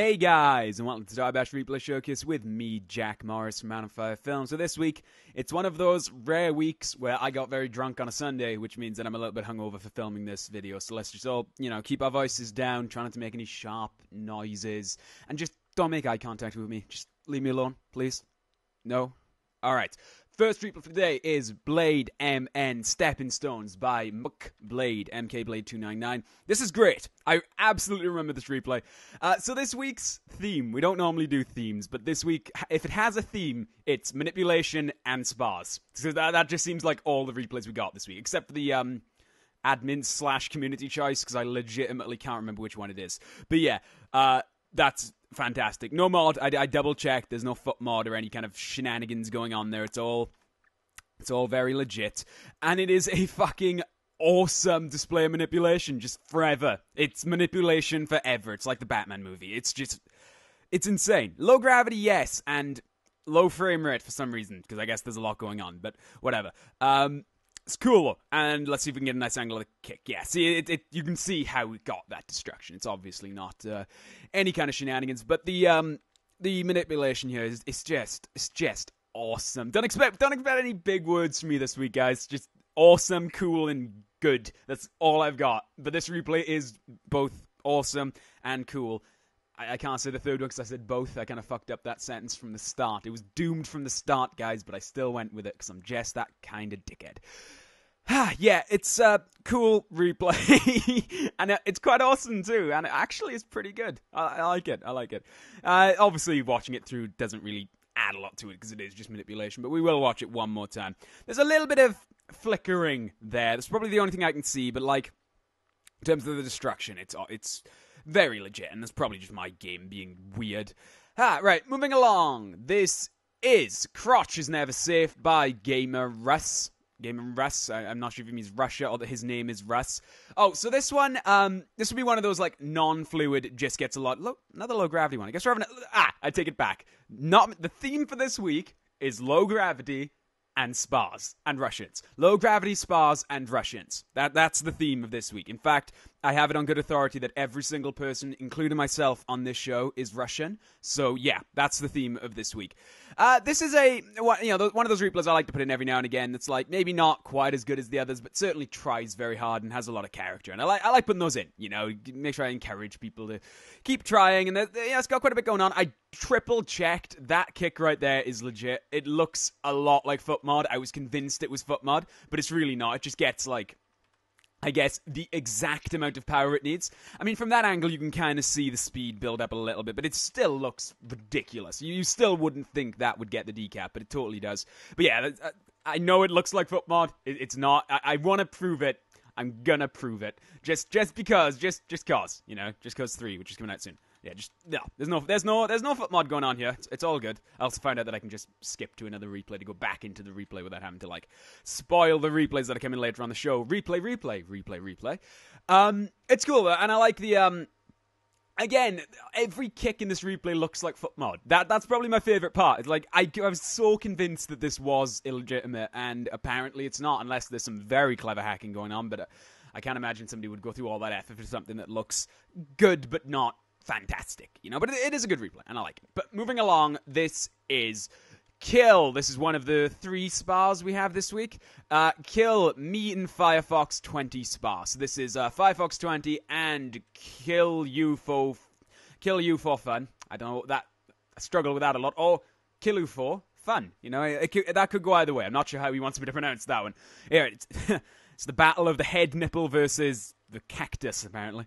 Hey guys, and welcome to Toribash Replay Showcase with me, Jack Morris from Man on Fire Films. So this week, it's one of those rare weeks where I got very drunk on a Sunday, which means that I'm a little bit hungover for filming this video. So let's just all, keep our voices down, try not to make any sharp noises, and just don't make eye contact with me. Just leave me alone, please. No? Alright. First replay for today is Blade MN Stepping Stones by Kayblade, Kayblade299. This is great. I absolutely remember this replay. So this week's theme, we don't normally do themes, but this week, if it has a theme, it's manipulation and spars. So that just seems like all the replays we got this week, except for the admin/community choice, because I legitimately can't remember which one it is. But yeah, that's fantastic. No mod. I double checked. There's no foot mod or any kind of shenanigans going on there. It's all very legit, and it is a fucking awesome display of manipulation. Just forever. It's manipulation forever. It's like the Batman movie. It's insane. Low gravity, yes, and low frame rate for some reason, because I guess there's a lot going on. But whatever. It's cool, and let's see if we can get a nice angle of the kick. Yeah, see, you can see how we got that destruction. It's obviously not any kind of shenanigans, but the manipulation here is just awesome. Don't expect any big words from me this week, guys. Just awesome, cool, and good. That's all I've got. But this replay is both awesome and cool. I can't say the third one because I said both. I kind of fucked up that sentence from the start. It was doomed from the start, guys, but I still went with it because I'm just that kind of dickhead. Yeah, it's a cool replay, and it's quite awesome too, and it actually is pretty good. I like it. Obviously, watching it through doesn't really add a lot to it because it is just manipulation, but we will watch it one more time. There's a little bit of flickering there. That's probably the only thing I can see, but like, in terms of the destruction, it's very legit, and that's probably just my game being weird. Right, moving along. This is Crotch is Never Safe by Gamer Russ. I'm not sure if he means Russia or that his name is Russ. Oh, so this one, this would be one of those, like, non-fluid, just gets a lot... another low gravity one. I guess we're having I take it back. The theme for this week is low gravity and spars and Russians. Low gravity, spars, and Russians. That's the theme of this week. In fact, I have it on good authority that every single person, including myself on this show, is Russian. So yeah, that's the theme of this week. This is one of those replays I like to put in every now and again. That's like maybe not quite as good as the others, but certainly tries very hard and has a lot of character. And I like putting those in. Make sure I encourage people to keep trying. And it's got quite a bit going on. I triple checked that kick right there is legit. It looks a lot like foot mod. I was convinced it was foot mod, but it's really not. It just gets like, I guess, the exact amount of power it needs. I mean, from that angle, you can kind of see the speed build up a little bit, but it still looks ridiculous. You still wouldn't think that would get the decap, but it totally does. But yeah, I know it looks like foot mod. It's not. I want to prove it. I'm gonna prove it. Just because 3, which is coming out soon. Yeah, there's no foot mod going on here. It's all good. I also found out that I can just skip to another replay to go back into the replay without having to like spoil the replays that are coming later on the show. Replay. It's cool, and I like the again, every kick in this replay looks like foot mod. That's probably my favorite part. It's like I was so convinced that this was illegitimate, and apparently it's not, unless there's some very clever hacking going on. But I can't imagine somebody would go through all that effort for something that looks good but not fantastic, but it is a good replay, and I like it. But moving along, this is Kill. This is one of the 3 spars we have this week. Kill, me and Firefox 20 spar. So this is Firefox 20 and Kill You for fun. I don't know that. I struggle with that a lot. Or Kill You for fun. That could go either way. I'm not sure how he wants me to pronounce that one. Here, it's the battle of the head nipple versus the cactus, apparently.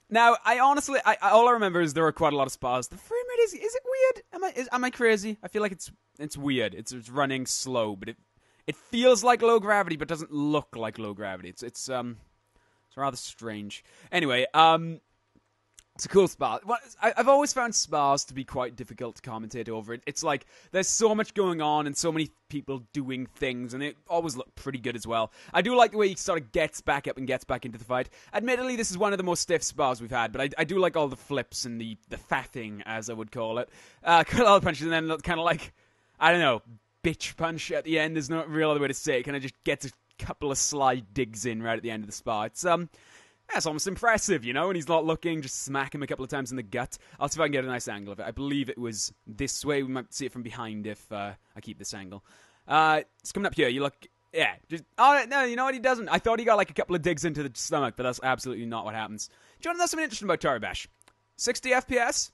Now, I honestly, all I remember is there are quite a lot of spars. The frame rate is it weird? Am I crazy? I feel like it's weird. It's running slow, but it feels like low gravity, but doesn't look like low gravity. It's rather strange. Anyway, it's a cool spar. I've always found spars to be quite difficult to commentate over. It's like there's so much going on and so many people doing things, and it always looked pretty good as well. I do like the way he sort of gets back up and gets back into the fight. Admittedly, this is one of the most stiff spars we've had, but I do like all the flips and the faffing, as I would call it. Cut a lot of punches, and then kind of like, I don't know, bitch punch at the end. There's no real other way to say it. Kind of just gets a couple of sly digs in right at the end of the spar. that's almost impressive, you know, and he's not looking, just smack him a couple of times in the gut. I'll see if I can get a nice angle of it. I believe it was this way. We might see it from behind if I keep this angle. It's coming up here. You look, yeah. Just, oh, no, you know what? He doesn't. I thought he got like a couple of digs into the stomach, but that's absolutely not what happens. Do you want to know something interesting about Toribash? 60 FPS?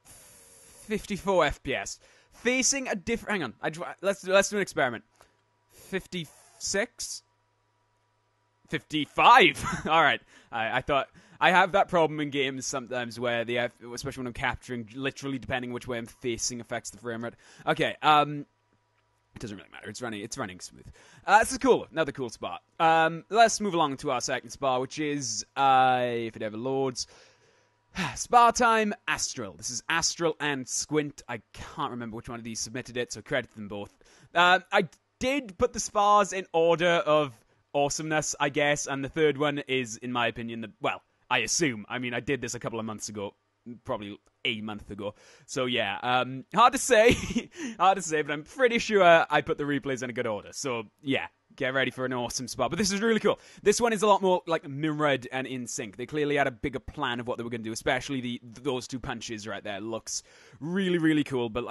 54 FPS. Facing a different... Hang on. Let's do an experiment. 56? 55. All right. I thought I have that problem in games sometimes where especially when I'm capturing, literally depending which way I'm facing affects the frame rate. Okay. It doesn't really matter. It's running smooth. This is cool. Another cool spot. Let's move along to our second spot, which is if it ever loads. Spar time, Astral. This is Astral and Squint. I can't remember which one of these submitted it, so credit them both. I did put the spars in order of awesomeness, I guess, and the third one is, in my opinion, I assume. I mean, I did this a couple of months ago, probably a month ago. So yeah, hard to say, but I'm pretty sure I put the replays in a good order. So yeah, get ready for an awesome spot. But this is really cool. This one is a lot more like mirrored and in sync. They clearly had a bigger plan of what they were going to do, especially those two punches right there. Looks really, really cool. But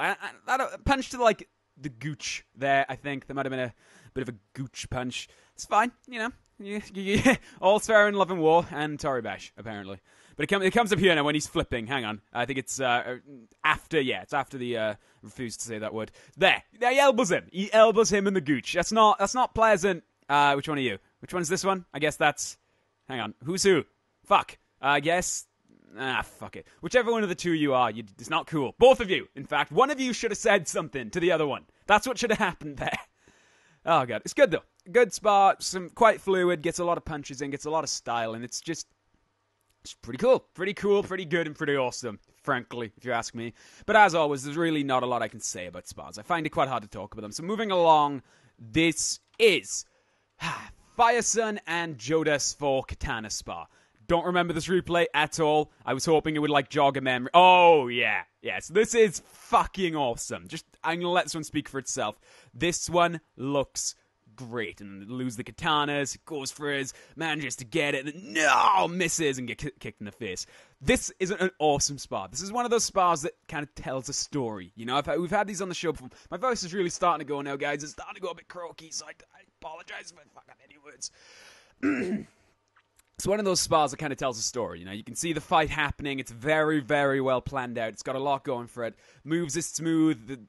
that punch to like the gooch there, I think. There might have been a bit of a gooch punch. It's fine, you know. Yeah. All's fair in love and war, and Toribash, apparently. But it comes up here now when he's flipping. Hang on. I think it's after, yeah, it's after the, refused to say that word. There, he elbows him. He elbows him in the gooch. That's not pleasant. Which one are you? Which one's this one? I guess that's, hang on. Who's who? Fuck. I guess, fuck it. Whichever one of the two you are, it's not cool. Both of you, in fact. One of you should have said something to the other one. That's what should have happened there. Oh, God. It's good, though. Good spot. Some quite fluid. Gets a lot of punches in. Gets a lot of style. And it's just... It's pretty cool. Pretty cool, pretty good, and pretty awesome, frankly, if you ask me. But as always, there's really not a lot I can say about spars. I find it quite hard to talk about them. So moving along, this is Firesun and Jodas for Katana Spar. Don't remember this replay at all. I was hoping it would, like, jog a memory. Oh, yeah. Yes, this is fucking awesome. I'm going to let this one speak for itself. This one looks great, and lose the katanas, goes for his, manages to get it, and no, misses, and get kicked in the face. This is an awesome spar. This is one of those spars that kind of tells a story. You know, we've had these on the show before. My voice is really starting to go now, guys. It's starting to go a bit croaky, so I apologize if I fuck up any words. It's one of those spars that kind of tells a story, you know. You can see the fight happening. It's very, very well planned out. It's got a lot going for it. Moves is smooth. The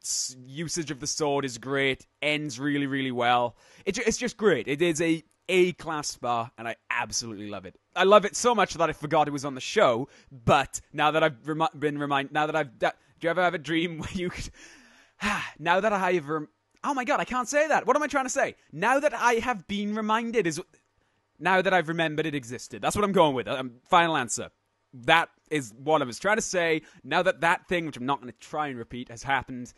usage of the sword is great. Ends really, really well. It's just great. It is a A-class spar, and I absolutely love it. I love it so much that I forgot it was on the show, but now that I've been reminded... do you ever have a dream where you could... now that I have... oh my God, I can't say that. What am I trying to say? Now that I have been reminded is... Now that I've remembered it existed. That's what I'm going with. Final answer. That is what I was trying to say. Now that thing, which I'm not going to try and repeat, has happened,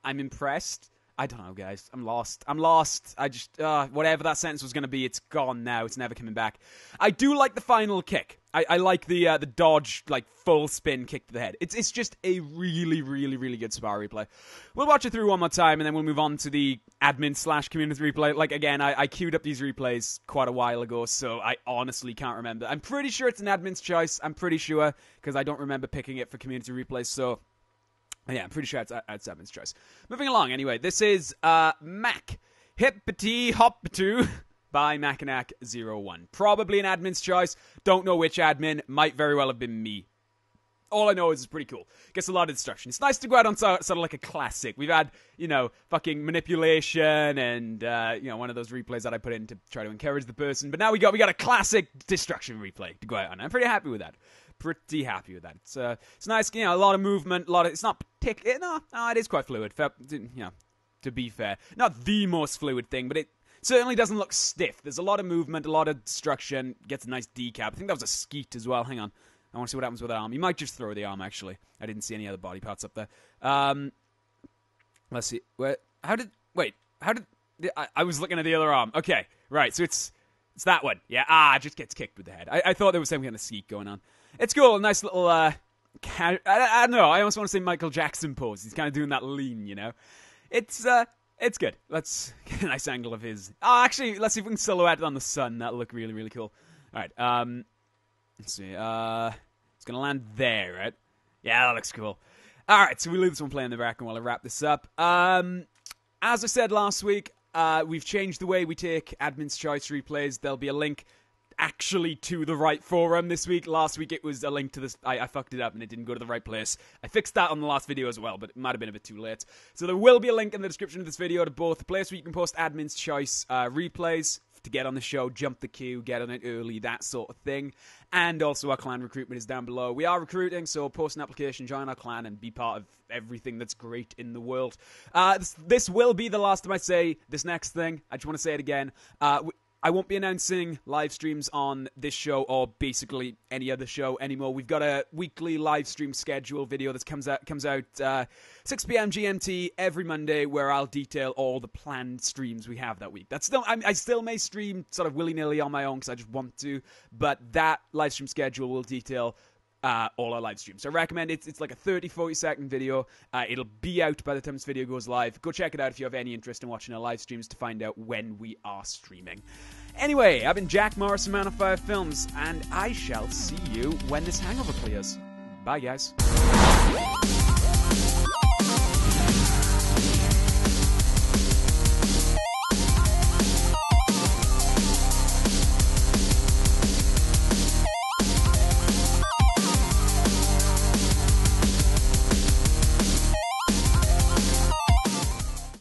I'm impressed. I don't know, guys. I'm lost. I just, whatever that sentence was going to be, it's gone now. It's never coming back. I do like the final kick. I like the dodge, like, full spin kick to the head. It's just a really, really, really good spar replay. We'll watch it through one more time, and then we'll move on to the admin/community replay. Like, again, I queued up these replays quite a while ago, so I honestly can't remember. I'm pretty sure it's an admin's choice. I'm pretty sure, because I don't remember picking it for community replays, so... yeah, I'm pretty sure it's admin's choice. Moving along, anyway. This is Mac Hippity Hoppatu by Mackinac01. Probably an admin's choice. Don't know which admin. Might very well have been me. All I know is it's pretty cool. Gets a lot of instruction. It's nice to go out on sort of like a classic. We've had, you know, fucking manipulation and, you know, one of those replays that I put in to try to encourage the person. But now we got a classic destruction replay to go out on. I'm pretty happy with that. Pretty happy with that. It's nice, you know, a lot of movement, it's not particular, no, it is quite fluid, you know, to be fair. Not the most fluid thing, but it certainly doesn't look stiff. There's a lot of movement, a lot of destruction, gets a nice decap. I think that was a skeet as well, hang on. I want to see what happens with that arm. You might just throw the arm, actually. I didn't see any other body parts up there. Let's see, I was looking at the other arm. Okay, right, so it's that one. Yeah, it just gets kicked with the head. I thought there was some kind of skeet going on. It's cool, a nice little, I don't know, I almost want to say Michael Jackson pose. He's kind of doing that lean, you know? It's good. Let's get a nice angle of his. Oh, actually, let's see if we can silhouette it on the sun. That'll look really, really cool. Alright, let's see. It's gonna land there, right? Yeah, that looks cool. Alright, so we leave this one playing in the background while I wrap this up. As I said last week, we've changed the way we take Admin's Choice replays. There'll be a link actually to the right forum this week. Last week it was a link to this. I fucked it up and it didn't go to the right place. I fixed that on the last video as well, but it might have been a bit too late. So there will be a link in the description of this video to both the place where you can post Admin's Choice replays to get on the show, jump the queue, get on it early, that sort of thing. And also our clan recruitment is down below. We are recruiting, so post an application, join our clan, and be part of everything that's great in the world. This will be the last time I say this next thing. I just want to say it again. I won't be announcing live streams on this show or basically any other show anymore. We've got a weekly live stream schedule video that comes out 6 p.m. GMT every Monday, where I'll detail all the planned streams we have that week. I still may stream sort of willy-nilly on my own because I just want to, but that live stream schedule will detail all our live streams. So I recommend it. It's like a 30-40 second video. It'll be out by the time this video goes live. Go check it out if you have any interest in watching our live streams to find out when we are streaming. Anyway, I've been Jack Morris from Man of Fire Films, and I shall see you when this hangover clears. Bye, guys.